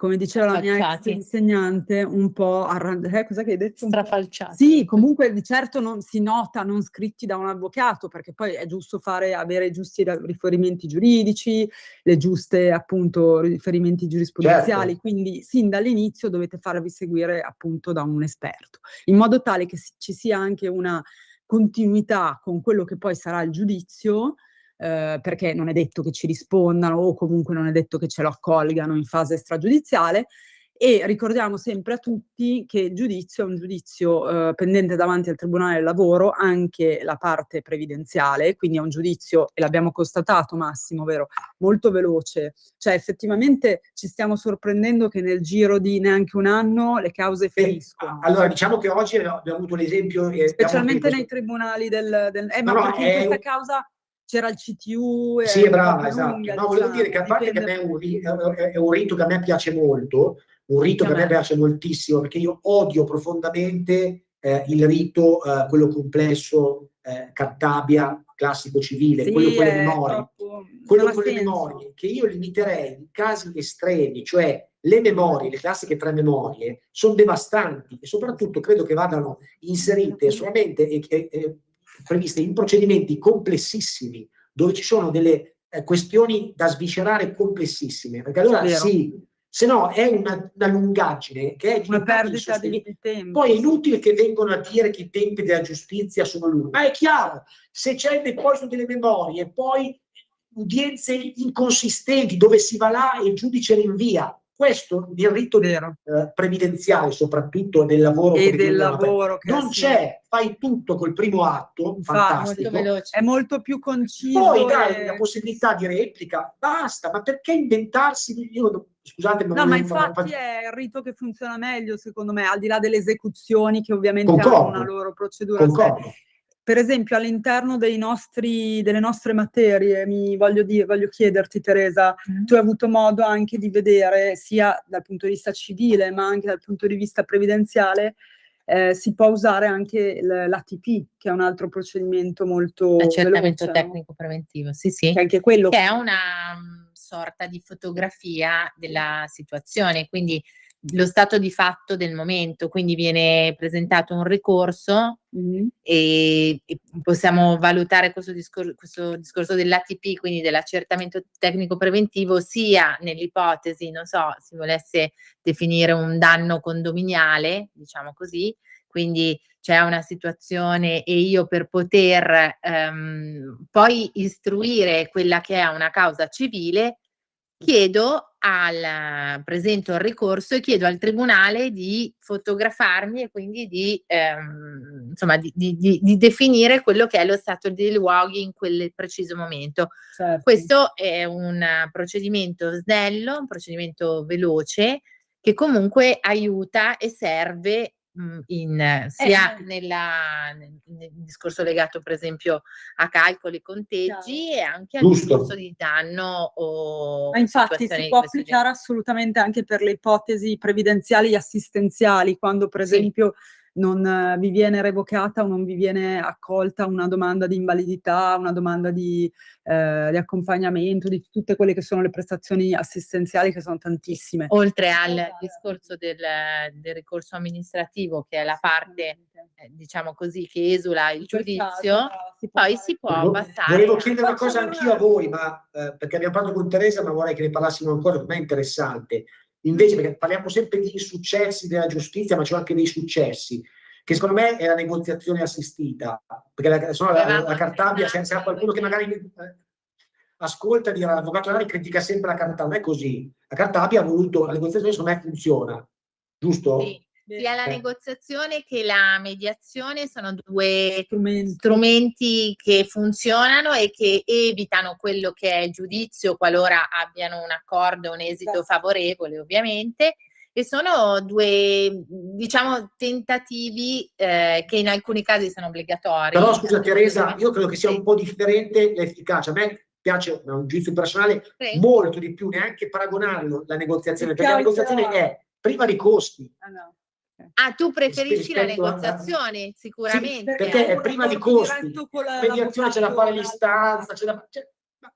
come diceva la mia ex insegnante, un po' cosa che hai detto? Strafalciati. Sì, comunque di certo non si nota, non scritti da un avvocato, perché poi è giusto avere i giusti riferimenti giuridici, le giuste appunto riferimenti giurisprudenziali, Certo. quindi sin dall'inizio dovete farvi seguire appunto da un esperto, in modo tale che ci sia anche una continuità con quello che poi sarà il giudizio, perché non è detto che ci rispondano o comunque non è detto che ce lo accolgano in fase stragiudiziale. E ricordiamo sempre a tutti che il giudizio è un giudizio pendente davanti al Tribunale del Lavoro, anche la parte previdenziale, quindi è un giudizio, e l'abbiamo constatato Massimo, vero, molto veloce, cioè effettivamente ci stiamo sorprendendo che nel giro di neanche un anno le cause finiscono. Allora diciamo che oggi abbiamo avuto l'esempio, specialmente nei tribunali ma perché in questa causa c'era il CTU. Sì, è brava, esatto. Lunga, no, volevo dire che a parte che a me è un rito che a me piace molto, un rito che a me piace moltissimo, perché io odio profondamente il rito, quello complesso, Cartabia, classico civile, sì, quello con le memorie. Quello con le memorie, che io limiterei in casi estremi, cioè le memorie, le classiche 3 memorie, sono devastanti e soprattutto credo che vadano inserite solamente previste in procedimenti complessissimi, dove ci sono delle questioni da sviscerare complessissime, perché allora sì, se no è una lungaggine che è una perdita di tempo. Poi è inutile che vengano a dire che i tempi della giustizia sono lunghi, ma è chiaro, se c'è il deposito delle memorie, poi udienze inconsistenti dove si va là e il giudice rinvia. Questo nel rito previdenziale, soprattutto del lavoro, e del lavoro che non c'è, fai tutto col primo atto, fantastico, è molto più conciso. Poi dai la possibilità di replica, basta, ma perché inventarsi? Scusate, no, ma infatti è il rito che funziona meglio, secondo me, al di là delle esecuzioni che ovviamente hanno una loro procedura. Per esempio, all'interno delle nostre materie, voglio chiederti, Teresa, tu hai avuto modo anche di vedere, sia dal punto di vista civile, ma anche dal punto di vista previdenziale, si può usare anche l'ATP, che è un altro procedimento molto l'accertamento veloce, tecnico preventivo, sì, che anche quello che è una sorta di fotografia della situazione, quindi lo stato di fatto del momento, quindi viene presentato un ricorso e possiamo valutare questo discorso dell'ATP, quindi dell'accertamento tecnico preventivo, sia nell'ipotesi, non so, si volesse definire un danno condominiale, diciamo così, quindi c'è una situazione e io per poter poi istruire quella che è una causa civile presento il ricorso e chiedo al tribunale di fotografarmi e quindi di definire quello che è lo stato dei luoghi in quel preciso momento. Certo. Questo è un procedimento snello, un procedimento veloce che comunque aiuta e serve sia nel discorso legato per esempio a calcoli e conteggi e anche al discorso di danno ma infatti si può applicare assolutamente anche per le ipotesi previdenziali e assistenziali, quando per esempio non vi viene revocata o non vi viene accolta una domanda di invalidità, una domanda di accompagnamento, di tutte quelle che sono le prestazioni assistenziali, che sono tantissime. Oltre al discorso del ricorso amministrativo, che è la parte, diciamo così, che esula il giudizio, poi si può passare. Volevo chiedere una cosa anch'io a voi, ma perché abbiamo parlato con Teresa, ma vorrei che ne parlassimo ancora, per me è interessante. Invece, perché parliamo sempre di insuccessi della giustizia, ma c'è anche dei successi, che secondo me è la negoziazione assistita, perché la Cartabia, senza qualcuno che magari ascolta e dirà l'avvocato Rani critica sempre la Cartabia, non è così. La Cartabia ha voluto, la negoziazione secondo me funziona, giusto? Sì. sia la negoziazione che la mediazione sono due strumenti che funzionano e che evitano quello che è il giudizio qualora abbiano un accordo, un esito favorevole ovviamente, e sono due, diciamo, tentativi che in alcuni casi sono obbligatori. Però scusa Teresa, io credo che sia un po' differente l'efficacia. A me piace, è un giudizio personale, molto di più, neanche paragonarlo la negoziazione, perché la negoziazione è priva di costi. Ah, tu preferisci la negoziazione, sicuramente. Sì, perché è prima di costi. Mediazione c'è da fare l'istanza, ma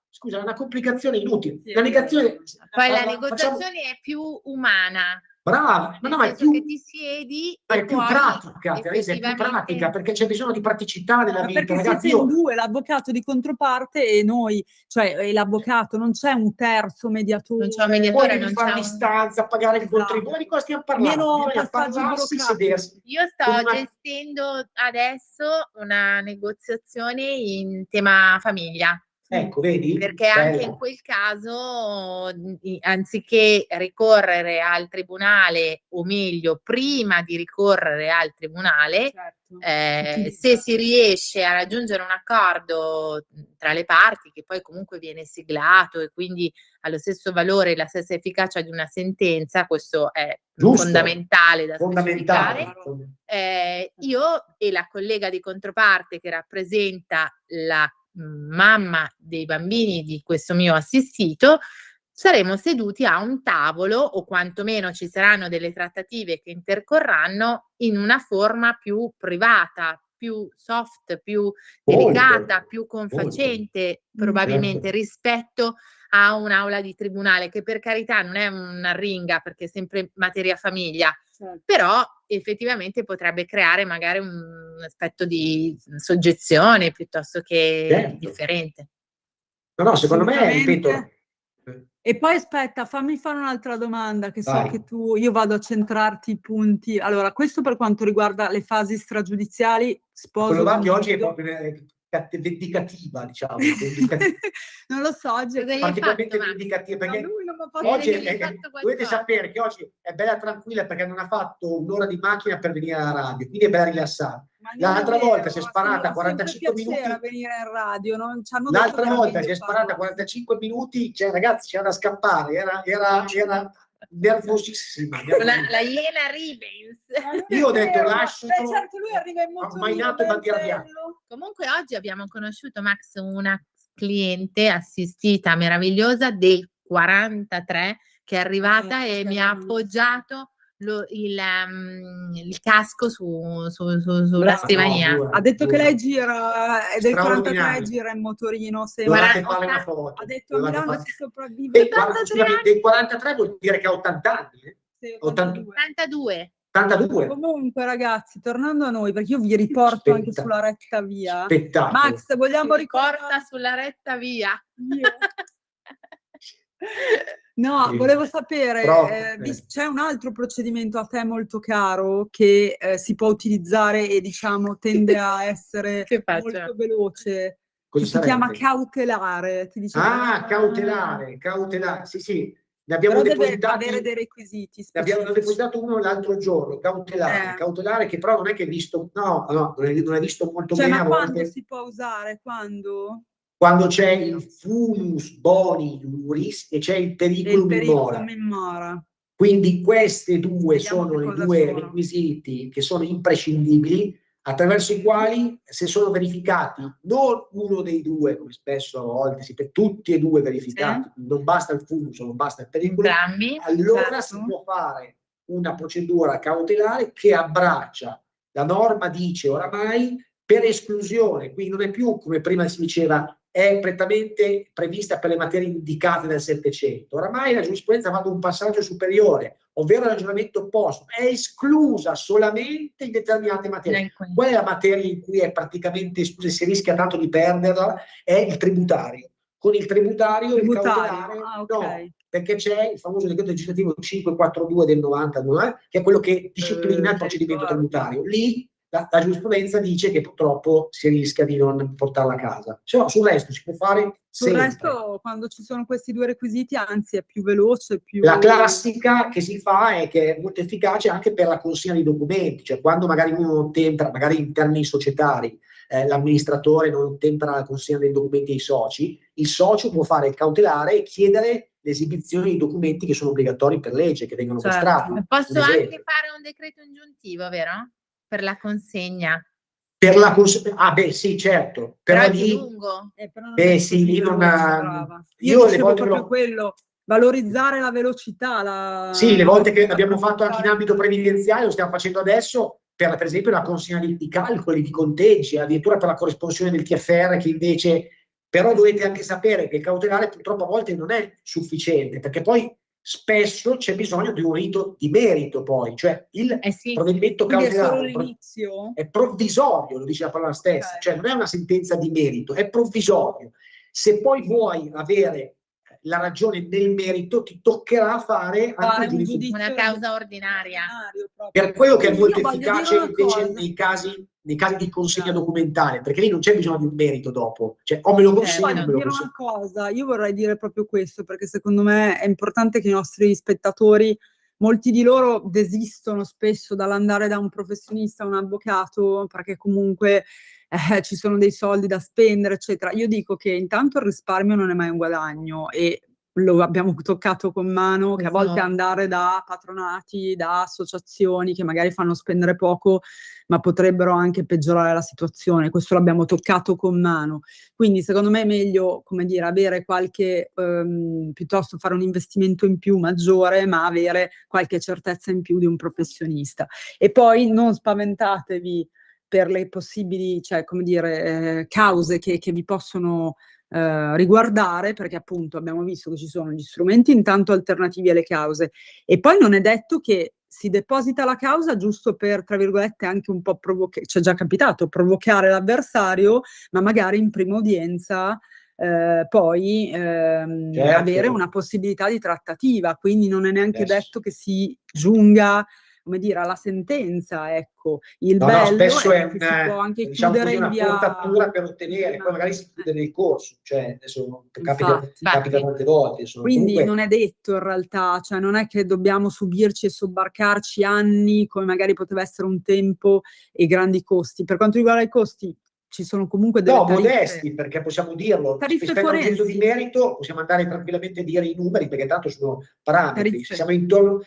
scusa, è una complicazione inutile. La negazione, poi la negoziazione è più umana. Brava, ma no, è più, che ti siedi è più pratica, Teresa, è più pratica, perché c'è bisogno di praticità nella vita. Perché ragazzi, siete in due, l'avvocato di controparte e noi, cioè l'avvocato, non c'è un terzo mediatore. Non c'è un mediatore, poi devi fare l'istanza, pagare il contributo, di cosa stiamo parlando? Bisogna parlarsi, sedersi. Io sto gestendo adesso una negoziazione in tema famiglia. Ecco, vedi? Perché anche in quel caso, anziché ricorrere al tribunale, o meglio, prima di ricorrere al tribunale, se si riesce a raggiungere un accordo tra le parti, che poi comunque viene siglato e quindi ha lo stesso valore, la stessa efficacia di una sentenza, questo è fondamentale da specificare. Io e la collega di controparte che rappresenta la mamma dei bambini di questo mio assistito saremo seduti a un tavolo, o quantomeno ci saranno delle trattative che intercorranno in una forma più privata, più soft, più delicata, più confacente probabilmente rispetto a un'aula di tribunale, che per carità non è una ringa perché è sempre materia famiglia, però effettivamente potrebbe creare magari un aspetto di soggezione piuttosto che differente. No, secondo me, ripeto. E poi aspetta, fammi fare un'altra domanda, che so che io vado a centrarti i punti. Allora, questo per quanto riguarda le fasi stragiudiziali, sposo... Quello che oggi è proprio vendicativa, diciamo. Non lo so, oggi è particolarmente vendicativa, perché oggi dovete sapere che oggi è bella tranquilla perché non ha fatto un'ora di macchina per venire alla radio, quindi è bella rilassata. L'altra volta si è sparata 45 minuti a venire in radio, non c'hanno l'altra volta si è sparata 45 minuti, cioè ragazzi c'era da scappare, era nervosissima. La Iena Ribens. Io ho detto lascio, certo, lui arriva in motorino, mai nato e bandiera bianca. Comunque oggi abbiamo conosciuto, Max, una cliente assistita meravigliosa del 43 che è arrivata e mi ha appoggiato il casco sulla scrivania. Ha detto che lei gira, è del 43, gira in motorino. Ha detto a Milano si sopravvive. Del 43 vuol dire che ha 80 anni. 82. Comunque ragazzi, tornando a noi, perché io vi riporto anche sulla retta via. Max, vogliamo ricordare sulla retta via? No, volevo sapere, c'è un altro procedimento a te molto caro che si può utilizzare e diciamo tende a essere molto veloce, che si chiama cautelare. Cautelare, sì. Ne abbiamo depositati, avere dei requisiti specifici. Ne abbiamo depositato uno l'altro giorno, cautelare che però non è che è visto, non è visto molto bene. Ma quando si può usare? Quando c'è il fumus boni iuris e c'è il periculum in mora. Quindi questi due sono i due requisiti che sono imprescindibili, attraverso i quali, se sono verificati non uno dei due, come spesso a volte tutti e due verificati, non basta il fumus, non basta il periculum, allora si può fare una procedura cautelare che abbraccia, la norma dice oramai, per esclusione, quindi non è più come prima si diceva, è prettamente prevista per le materie indicate nel Settecento. Oramai la giurisprudenza ha fatto un passaggio superiore, ovvero il ragionamento opposto, è esclusa solamente in determinate materie. Qual è la materia in cui è praticamente esclusa e si rischia tanto di perderla? È il tributario. Con il tributario il cautelare no, perché c'è il famoso decreto legislativo 542 del 92, che è quello che disciplina il procedimento tributario. Lì la giurisprudenza dice che purtroppo si rischia di non portarla a casa. Cioè, sul resto si può fare Sul sempre. resto, quando ci sono questi due requisiti, anzi è più veloce, più... La classica che si fa è che è molto efficace anche per la consegna dei documenti, cioè quando magari uno non tempera, magari in termini societari, l'amministratore non tempera la consegna dei documenti ai soci, il socio può fare il cautelare e chiedere l'esibizione dei documenti che sono obbligatori per legge, che vengono mostrati. Posso anche fare un decreto ingiuntivo, vero? Per la consegna. Per la consegna, sì, certo. Però è più lungo. Sì, lì non Io dicevo proprio quello, valorizzare la velocità. Sì, le volte che abbiamo fatto anche in ambito previdenziale, lo stiamo facendo adesso, per esempio la consegna di calcoli, di conteggi, addirittura per la corresponsione del TFR, che invece... Però dovete anche sapere che il cautelare purtroppo a volte non è sufficiente, perché poi spesso c'è bisogno di un rito di merito poi, cioè il provvedimento cautelare è provvisorio, lo dice la parola stessa, cioè non è una sentenza di merito, è provvisorio. Se poi vuoi avere la ragione nel merito, ti toccherà fare anche un giudizio, una causa ordinaria. Per quello che è molto efficace invece nei casi di consegna documentale, perché lì non c'è bisogno di un merito dopo, cioè o me lo consegno o non me lo consegno. Una cosa, io vorrei dire proprio questo, perché secondo me è importante che i nostri spettatori, molti di loro desistono spesso dall'andare da un professionista, un avvocato, perché comunque ci sono dei soldi da spendere, eccetera. Io dico che intanto il risparmio non è mai un guadagno e lo abbiamo toccato con mano, che a volte andare da patronati, da associazioni che magari fanno spendere poco, ma potrebbero anche peggiorare la situazione. Questo l'abbiamo toccato con mano. Quindi secondo me è meglio, come dire, avere qualche, piuttosto fare un investimento in più maggiore, ma avere qualche certezza in più di un professionista. E poi non spaventatevi per le possibili, cioè, come dire, cause che vi possono riguardare, perché appunto abbiamo visto che ci sono gli strumenti intanto alternativi alle cause, e poi non è detto che si deposita la causa giusto per, tra virgolette, anche un po' c'è già capitato, provocare l'avversario, ma magari in prima udienza poi avere una possibilità di trattativa, quindi non è neanche detto che si giunga, come dire, alla sentenza, ecco. Il bello spesso è che si può anche chiudere una in via... forzatura per ottenere, poi magari si chiude nel corso, cioè adesso capita tante volte. Quindi comunque... non è detto in realtà, cioè non è che dobbiamo subirci e sobbarcarci anni, come magari poteva essere un tempo, e grandi costi. Per quanto riguarda i costi, ci sono comunque delle tariffe... modesti, perché possiamo dirlo. Rispetto al giudizio di merito, possiamo andare tranquillamente a dire i numeri, perché tanto sono parametri. Siamo intorno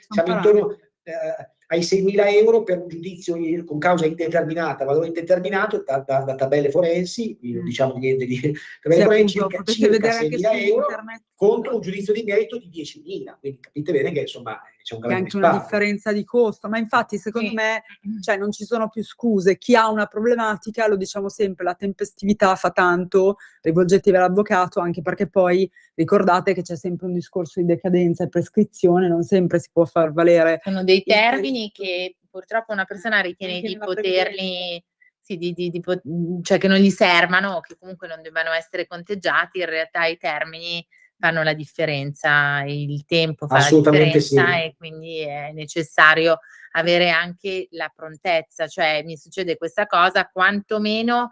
ai 6.000 euro per un giudizio con causa indeterminata, valore indeterminato, da tabelle forensi, non diciamo niente di tabelle forensi, circa 6.000 euro contro un giudizio di merito di 10.000, quindi capite bene che insomma c'è un grande risparmio. Una differenza di costo, ma infatti secondo me, cioè, non ci sono più scuse. Chi ha una problematica, lo diciamo sempre, la tempestività fa tanto, rivolgetevi all'avvocato, anche perché poi ricordate che c'è sempre un discorso di decadenza e prescrizione, non sempre si può far valere. Sono dei termini che purtroppo una persona ritiene di poterli, cioè che non gli servano, che comunque non debbano essere conteggiati. In realtà i termini fanno la differenza, il tempo fa la differenza, e quindi è necessario avere anche la prontezza, cioè mi succede questa cosa, quantomeno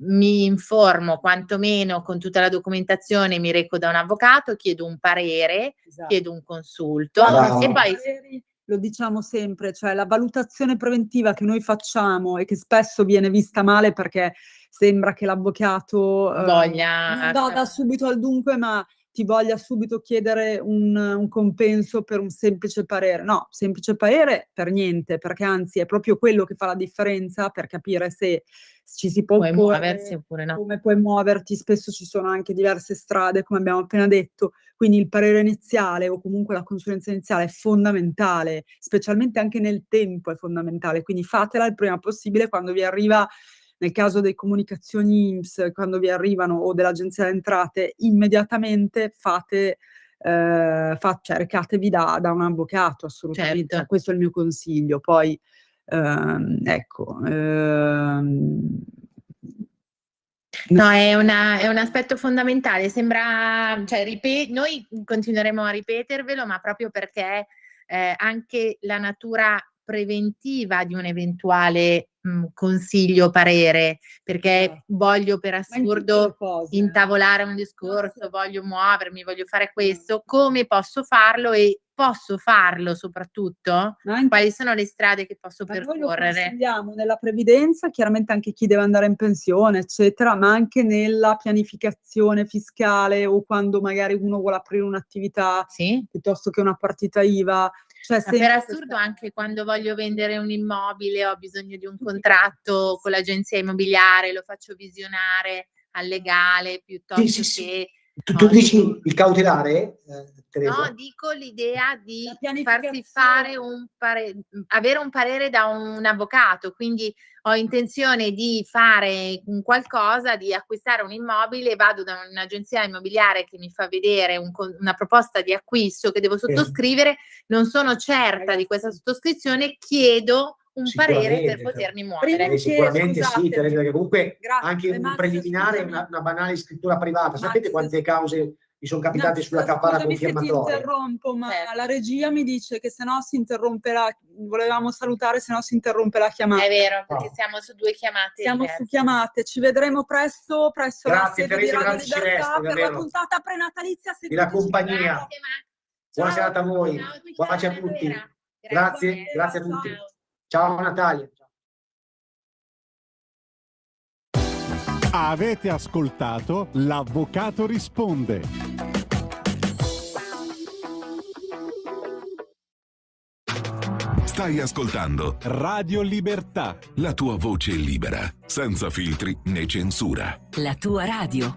mi informo, quantomeno con tutta la documentazione mi reco da un avvocato, chiedo un parere, chiedo un consulto, e poi... Lo diciamo sempre, cioè la valutazione preventiva che noi facciamo e che spesso viene vista male perché sembra che l'avvocato voglia non da subito al dunque, ma ti voglia subito chiedere un compenso per un semplice parere. No, semplice parere per niente, perché anzi è proprio quello che fa la differenza per capire se ci si può muoversi oppure no. Come puoi muoverti. Spesso ci sono anche diverse strade, come abbiamo appena detto, quindi il parere iniziale o comunque la consulenza iniziale è fondamentale, specialmente anche nel tempo è fondamentale, quindi fatela il prima possibile. Quando vi arriva, nel caso delle comunicazioni INPS, quando vi arrivano, o dell'Agenzia delle Entrate, immediatamente recatevi da un avvocato, assolutamente. Certo. Questo è il mio consiglio. Poi ecco. No, è un aspetto fondamentale. Sembra, cioè, noi continueremo a ripetervelo, ma proprio perché anche la natura preventiva di un eventuale consiglio o parere, perché voglio per assurdo intavolare un discorso, voglio muovermi, voglio fare questo, come posso farlo e posso farlo soprattutto? Quali sono le strade che posso percorrere? Noi lo consigliamo nella previdenza, chiaramente anche chi deve andare in pensione, eccetera, ma anche nella pianificazione fiscale o quando magari uno vuole aprire un'attività piuttosto che una partita IVA. Cioè, per assurdo anche quando voglio vendere un immobile, ho bisogno di un contratto con l'agenzia immobiliare, lo faccio visionare al legale piuttosto che... Tu dici il cautelare, Teresa? No, dico l'idea di farsi fare avere un parere da un avvocato, quindi ho intenzione di fare qualcosa, di acquistare un immobile, vado da un'agenzia immobiliare che mi fa vedere una proposta di acquisto che devo sottoscrivere, non sono certa di questa sottoscrizione, chiedo un parere per potermi muovere. Sicuramente sì, Teresa, perché comunque anche un preliminare, una banale scrittura privata, sapete quante cause mi sono capitate sulla campana confermatoria? Ti interrompo, ma la regia mi dice che se no si interromperà, volevamo salutare, se no si interrompe la chiamata. È vero, perché siamo su 2 chiamate. Siamo su chiamate, ci vedremo presto la sede di Radio Libertà per la puntata prenatalizia. E la compagnia. Buona serata a voi, baci a tutti. Grazie a tutti. Ciao Natalia. Avete ascoltato L'Avvocato risponde. Stai ascoltando Radio Libertà. La tua voce libera, senza filtri né censura. La tua radio.